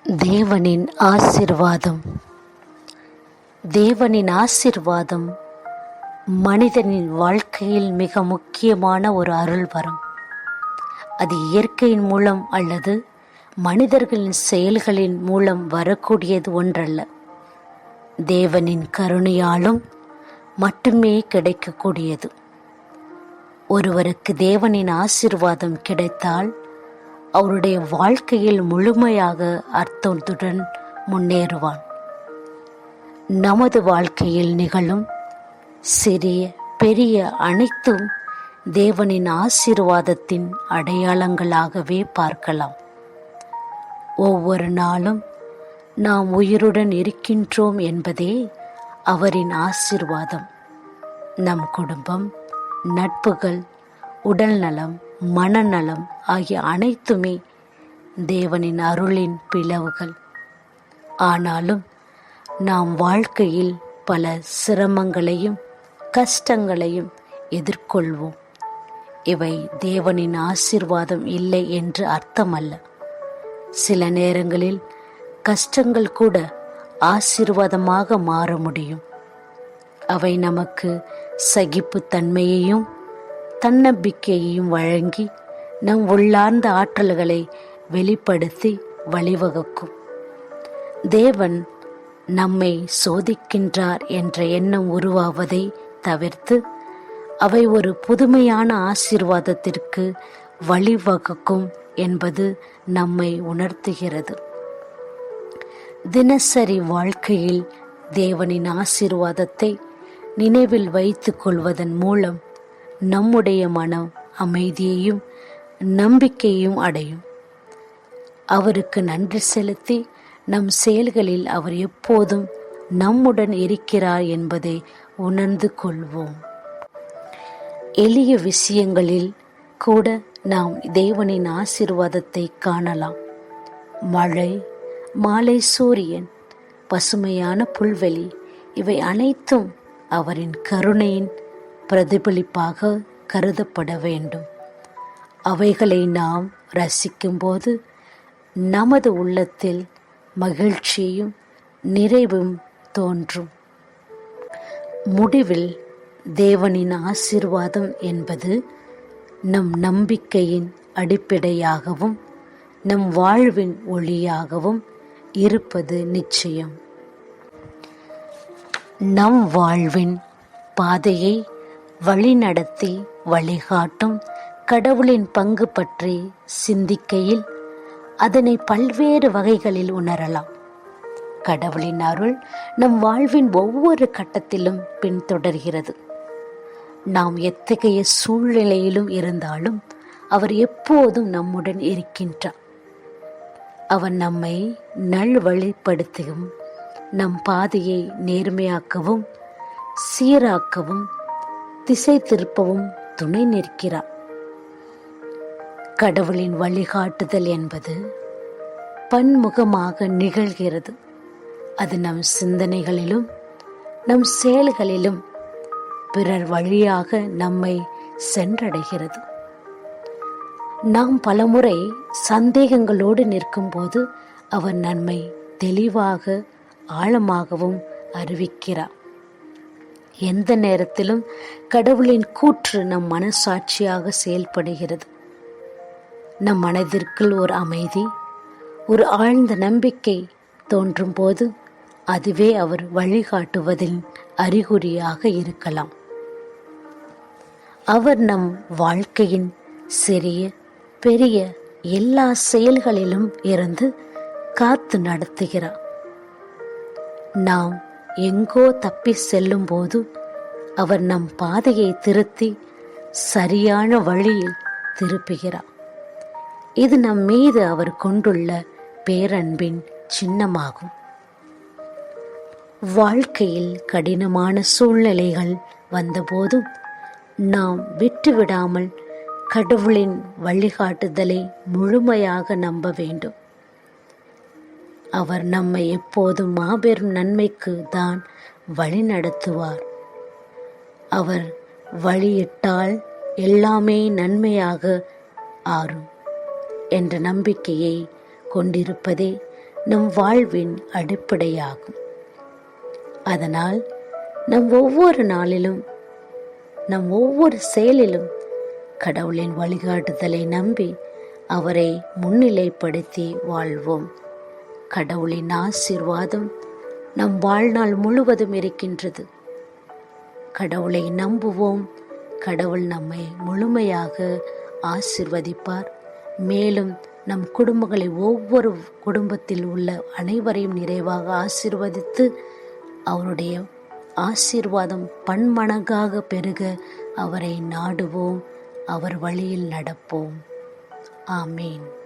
தேவனின் ஆசீர்வாதம். தேவனின் ஆசீர்வாதம் மனிதனின் வாழ்க்கையில் மிக முக்கியமான ஒரு அருள் வரம். அது இயற்கையின் மூலம் அல்லது மனிதர்களின் செயல்களின் மூலம் வரக்கூடியது ஒன்றல்ல. தேவனின் கருணையாலும் மட்டுமே கிடைக்கக்கூடியது. ஒருவருக்கு தேவனின் ஆசீர்வாதம் கிடைத்தால் அவருடைய வாழ்க்கையில் முழுமையாக அர்த்தத்துடன் முன்னேறுவான். நமது வாழ்க்கையில் நிகழும் சிறிய பெரிய அனைத்தும் தேவனின் ஆசீர்வாதத்தின் அடையாளங்களாகவே பார்க்கலாம். ஒவ்வொரு நாளும் நாம் உயிருடன் இருக்கின்றோம் என்பதே அவரின் ஆசீர்வாதம். நம் குடும்பம், நட்புகள், உடல் நலம், மனநலம் ஆகிய அனைத்துமே தேவனின் அருளின் பிளவுகள். ஆனாலும் நாம் வாழ்க்கையில் பல சிரமங்களையும் கஷ்டங்களையும் எதிர்கொள்வோம். இவை தேவனின் ஆசீர்வாதம் இல்லை என்று அர்த்தமல்ல. சில நேரங்களில் கஷ்டங்கள் கூட ஆசீர்வாதமாக மாற முடியும். அவை நமக்கு சகிப்புத்தன்மையையும் தன்னம்பிக்கையையும் வழங்கி நம் உள்ளார்ந்த ஆற்றல்களை வெளிப்படுத்தி வழிவகுக்கும். தேவன் நம்மை சோதிக்கின்றார் என்ற எண்ணம் உருவாவதை தவிர்த்து அவை ஒரு புதுமையான ஆசீர்வாதத்திற்கு வழிவகுக்கும் என்பது நம்மை உணர்த்துகிறது. தினசரி வாழ்க்கையில் தேவனின் ஆசீர்வாதத்தை நினைவில் வைத்துக் கொள்வதன் மூலம் நம்முடைய மனம் அமைதியையும் நம்பிக்கையும் அடையும். அவருக்கு நன்றி செலுத்தி நம் செயல்களில் அவர் எப்போதும் நம்முடன் இருக்கிறார் என்பதை உணர்ந்து கொள்வோம். எளிய விஷயங்களில் கூட நாம் தேவனின் ஆசீர்வாதத்தை காணலாம். மழை, மாலை சூரியன், பசுமையான புல்வெளி, இவை அனைத்தும் அவரின் கருணையின் பிரதிபலிப்பாக கருதப்பட வேண்டும். அவைகளை நாம் ரசிக்கும்போது நமது உள்ளத்தில் மகிழ்ச்சியும் நிறைவும் தோன்றும். முடிவில் தேவனின் ஆசீர்வாதம் என்பது நம் நம்பிக்கையின் அடிப்படையாகவும் நம் வாழ்வின் ஒளியாகவும் இருப்பது நிச்சயம். நம் வாழ்வின் பாதையை வழிநடத்தி வழிகாட்டும் கடவுளின் பங்கு பற்றி சிந்திக்கையில் அதனை பல்வேறு வகைகளில் உணரலாம். கடவுளின் அருள் நம் வாழ்வின் ஒவ்வொரு கட்டத்திலும் பின்தொடர்கிறது. நாம் எத்தகைய சூழ்நிலையிலும் இருந்தாலும் அவர் எப்போதும் நம்முடன் இருக்கின்றார். அவர் நம்மை நல்வழிப்படுத்தவும் நம் பாதையை நேர்மையாக்கவும் சீராக்கவும் திசை திருப்பவும் துணை நிற்கிறார். கடவுளின் வழிகாட்டுதல் என்பது பன்முகமாக நிகழ்கிறது. அது நம் சிந்தனைகளிலும் நம் செயல்களிலும் பிறர் வழியாக நம்மை சென்றடைகிறது. நாம் பலமுறை சந்தேகங்களோடு நிற்கும்போது அவர் நம்மை தெளிவாக ஆழமாகவும் அறிவிக்கிறார். எந்த நேரத்திலும் கடவுளின் கூற்று நம் மனசாட்சியாக செயல்படுகிறது. நம் மனதிற்குள் ஒரு அமைதி, ஒரு ஆழ்ந்த நம்பிக்கை தோன்றும் போது அதுவே அவர் வழிகாட்டுவதின் அறிகுறியாக இருக்கலாம். அவர் நம் வாழ்க்கையின் சிறிய பெரிய எல்லா செயல்களிலும் இருந்து காத்து நடத்துகிறார். நாம் எங்கோ தப்பி செல்லும் போது அவர் நம் பாதையை திருத்தி சரியான வழியில் திருப்புகிறார். இது நம் மீது அவர் கொண்டுள்ள பேரன்பின் சின்னமாகும். வாழ்க்கையில் கடினமான சூழ்நிலைகள் வந்தபோதும் நாம் விட்டுவிடாமல் கடவுளின் வழிகாட்டுதலை முழுமையாக நம்ப வேண்டும். அவர் நம்மை எப்போதும் மாபெரும் நன்மைக்கு தான் வழி நடத்துவார். அவர் வழியிட்டால் எல்லாமே நன்மையாக ஆறும் என்ற நம்பிக்கையை கொண்டிருப்பதே நம் வாழ்வின் அடிப்படையாகும். அதனால் நம் ஒவ்வொரு நாளிலும், நம் ஒவ்வொரு செயலிலும் கடவுளின் வழிகாட்டுதலை நம்பி அவரை முன்னிலைப்படுத்தி வாழ்வோம். கடவுளின் ஆசீர்வாதம் நம் வாழ்நாள் முழுவதும் இருக்கின்றது. கடவுளை நம்புவோம். கடவுள் நம்மை முழுமையாக ஆசீர்வதிப்பார். மேலும் நம் குடும்பங்களை, ஒவ்வொரு குடும்பத்தில் உள்ள அனைவரையும் நிறைவாக ஆசீர்வதித்து அவருடைய ஆசீர்வாதம் பன்மடங்காக பெருக அவரை நாடுவோம். அவர் வழியில் நடப்போம். ஆமேன்.